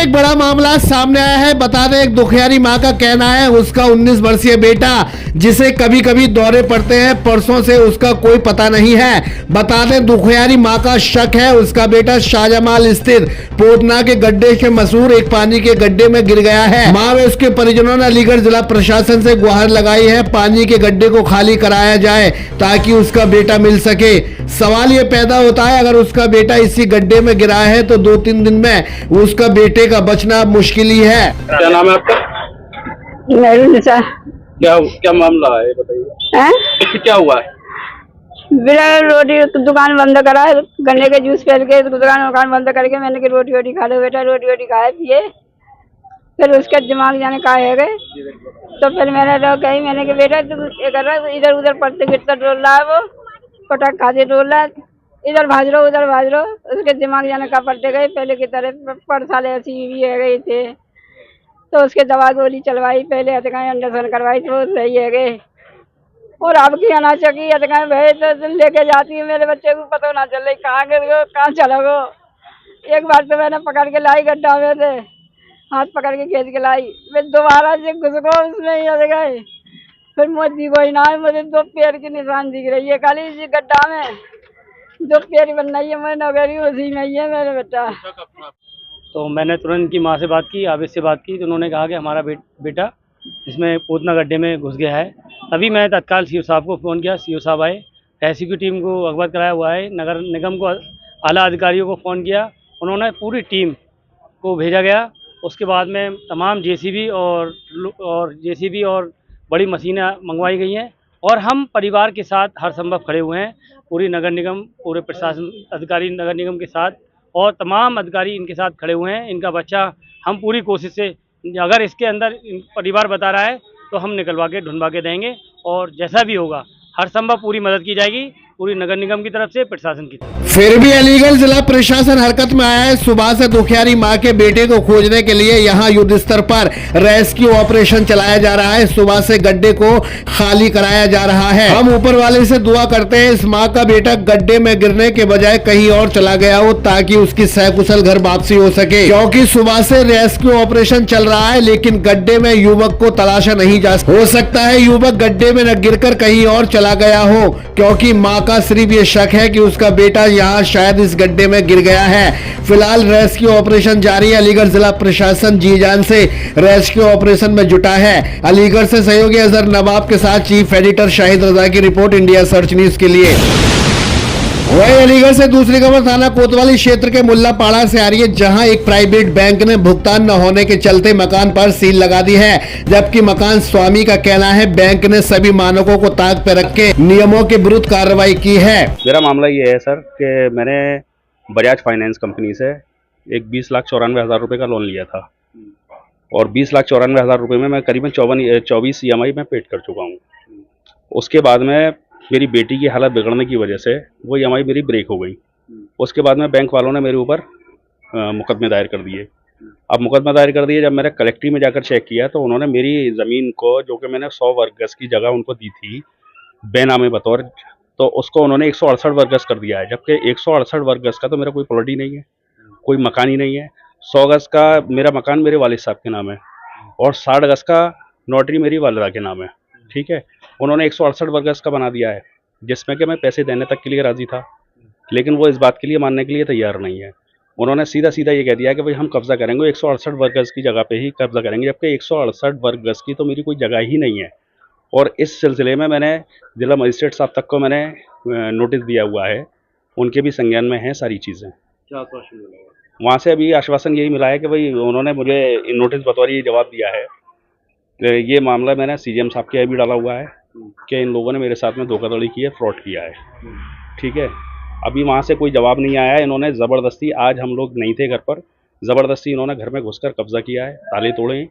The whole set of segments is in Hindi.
एक बड़ा मामला सामने आया है। बता दें, एक दुखियारी मां का कहना है उसका 19 वर्षीय बेटा जिसे कभी कभी दौरे पड़ते हैं, परसों से उसका कोई पता नहीं है। बता दें, दुखियारी मां का शक है उसका बेटा शाहजमाल स्थित पोतना के गड्ढे के मशहूर एक पानी के गड्ढे में गिर गया है। मां व उसके परिजनों ने अलीगढ़ जिला प्रशासन से गुहार लगाई है, पानी के गड्ढे को खाली कराया जाए ताकि उसका बेटा मिल सके। सवाल ये पैदा होता है, अगर उसका बेटा इसी गड्ढे में गिरा है तो 2-3 दिन में उसका बेटे का बचना मुश्किल ही है। क्या नाम है आपका? निशा। क्या मामला है बताइए, क्या हुआ है? बिना रोटी दुकान बंद करा है, गन्ने के जूस पहन के दुकान बंद करके मैंने कि रोटी वोटी खा लो बेटा, रोटी वोटी खाए पिए। फिर उसका दिमाग जाने कहा है गए, तो फिर मैंने कही, मैंने कि बेटा तू ये कर रहा है, इधर उधर पड़ते गिरता डोल रहा है, वो पटाख खाते डोल रहा है, इधर भाज लो उधर भाज लो। उसके दिमाग जाने का पड़ते गए, पहले की तरह परसाले ऐसी भी है गई थे, तो उसके दवा गोली चलवाई, पहले अतकाएं अंडरसन करवाई तो सही है गए। और अब की आना चकी अतकाएं भय तो लेके जाती है, मेरे बच्चे को पता ना चल रही कहाँ गिर गो कहाँ चलो गो। एक बार तो मैंने पकड़ के लाई गड्ढा में से, हाथ पकड़ के खींच के लाई, फिर दोबारा से घुस गो उसमें ही अतकाएं। फिर मुझे कोई ना है, मुझे 2 पैर की निशान दिख रही है खाली इसी गड्ढा में, 2 पैर बन रही है, मैं नौकरी उसी में ही है मेरे बेटा। तो मैंने तुरंत इनकी माँ से बात की, आवेश से बात की, तो उन्होंने कहा कि हमारा बेटा इसमें पोतना गड्ढे में घुस गया है। तभी मैं तत्काल सीओ साहब को फ़ोन किया, सीओ साहब आए, तहसील की टीम को अवगत कराया हुआ है, नगर निगम को आला अधिकारियों को फ़ोन किया, उन्होंने पूरी टीम को भेजा गया। उसके बाद में तमाम जेसीबी और बड़ी मशीनें मंगवाई गई हैं और हम परिवार के साथ हर संभव खड़े हुए हैं। पूरी नगर निगम, पूरे प्रशासन अधिकारी नगर निगम के साथ और तमाम अधिकारी इनके साथ खड़े हुए हैं। इनका बच्चा हम पूरी कोशिश से, अगर इसके अंदर परिवार बता रहा है तो हम निकलवा के ढूंढवा के देंगे और जैसा भी होगा हर संभव पूरी मदद की जाएगी, पूरी नगर निगम की तरफ से, प्रशासन की तरफ। फिर भी अलीगढ़ जिला प्रशासन हरकत में आया है। सुबह से दुखियारी मां के बेटे को खोजने के लिए यहां युद्ध स्तर पर रेस्क्यू ऑपरेशन चलाया जा रहा है। सुबह से गड्ढे को खाली कराया जा रहा है। हम ऊपर वाले से दुआ करते हैं इस मां का बेटा गड्ढे में गिरने के बजाय कहीं और चला गया हो ताकि उसकी सकुशल घर वापसी हो सके, क्योंकि सुबह से रेस्क्यू ऑपरेशन चल रहा है लेकिन गड्ढे में युवक को तलाशा नहीं जा। हो सकता है युवक गड्ढे में न गिरकर कहीं और चला गया हो, क्योंकि मां का सिर्फ ये शक है कि उसका बेटा यहाँ शायद इस गड्ढे में गिर गया है। फिलहाल रेस्क्यू ऑपरेशन जारी है। अलीगढ़ जिला प्रशासन जी जान से रेस्क्यू ऑपरेशन में जुटा है। अलीगढ़ से सहयोगी अजहर नवाब के साथ चीफ एडिटर शाहिद रजा की रिपोर्ट, इंडिया सर्च न्यूज के लिए। वही अलीगढ़ से दूसरी खबर थाना कोतवाली क्षेत्र के मुल्लापाड़ा से आ रही है, जहां एक प्राइवेट बैंक ने भुगतान न होने के चलते मकान पर सील लगा दी है, जबकि मकान स्वामी का कहना है बैंक ने सभी मानकों को ताक पर रख के नियमों के विरुद्ध कार्रवाई की है। मेरा मामला ये है सर कि मैंने बजाज फाइनेंस कंपनी से एक 20,94,000 रुपये का लोन लिया था और 20,94,000 रुपये में मैं करीबन 24 EMI में पेड कर चुका हूँ। उसके बाद में मेरी बेटी की हालत बिगड़ने की वजह से वो EMI मेरी ब्रेक हो गई। उसके बाद में बैंक वालों ने मेरे ऊपर मुकदमे दायर कर दिए। अब मुकदमा दायर कर दिए, जब मैंने कलेक्ट्री में जाकर चेक किया तो उन्होंने मेरी ज़मीन को, जो कि मैंने 100 वर्ग गज की जगह उनको दी थी बेनामे बतौर, तो उसको उन्होंने 168 वर्ग गज कर दिया है, जबकि 168 वर्ग गज का तो मेरा कोई प्लॉट ही नहीं है, कोई मकान ही नहीं है। 100 गज का मेरा मकान मेरे वालिद साहब के नाम है और 60 गज का नोटरी मेरी वालिदा के नाम है। ठीक है, उन्होंने 168 वर्ग गज का बना दिया है, जिसमें कि मैं पैसे देने तक के लिए राज़ी था, लेकिन वो इस बात के लिए मानने के लिए तैयार नहीं है। उन्होंने सीधा सीधा ये कह दिया कि भाई हम कब्ज़ा करेंगे 168 वर्ग गज की जगह पे ही कब्ज़ा करेंगे, जबकि 168 वर्ग गज की तो मेरी कोई जगह ही नहीं है। और इस सिलसिले में मैंने जिला मजिस्ट्रेट साहब तक को मैंने नोटिस दिया हुआ है, उनके भी संज्ञान में हैं सारी चीज़ें। क्या आश्वासन मिला? वहाँ से अभी आश्वासन यही मिला है कि भाई उन्होंने मुझे नोटिस बतौर ये जवाब दिया है कि ये मामला मैंने CGM साहब के यहाँ भी डाला हुआ है कि इन लोगों ने मेरे साथ में धोखाधड़ी की है, फ्रॉड किया है। ठीक है, अभी वहाँ से कोई जवाब नहीं आया है। इन्होंने ज़बरदस्ती, आज हम लोग नहीं थे घर पर, ज़बरदस्ती इन्होंने घर में घुसकर कब्ज़ा किया है, ताले तोड़े हैं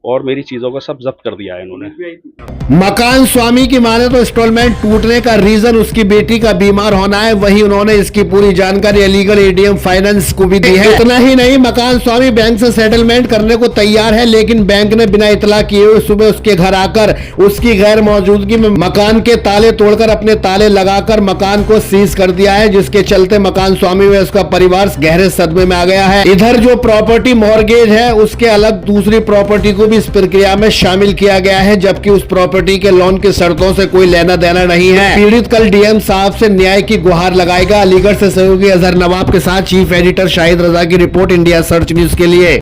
और मेरी चीज़ों को सब जब्त कर दिया है इन्होंने। मकान स्वामी की माने तो इंस्टॉलमेंट टूटने का रीजन उसकी बेटी का बीमार होना है, वहीं उन्होंने इसकी पूरी जानकारी लीगल एडीएम फाइनेंस को भी दी है। इतना ही नहीं, मकान स्वामी बैंक से सेटलमेंट करने को तैयार है, लेकिन बैंक ने बिना इतला किए हुए सुबह उसके घर आकर उसकी गैर मौजूदगी में मकान के ताले तोड़कर अपने ताले लगाकर मकान को सीज कर दिया है, जिसके चलते मकान स्वामी व उसका परिवार गहरे सदमे में आ गया है। इधर जो प्रॉपर्टी मॉर्गेज है उसके अलग दूसरी प्रॉपर्टी को भी इस प्रक्रिया में शामिल किया गया है, जबकि उस प्रॉपर्टी के लोन की शर्तों से कोई लेना देना नहीं है। पीड़ित कल डीएम साहब से न्याय की गुहार लगाएगा। अलीगढ़ से सहयोगी अजहर नवाब के साथ चीफ एडिटर शाहिद रजा की रिपोर्ट, इंडिया सर्च न्यूज के लिए।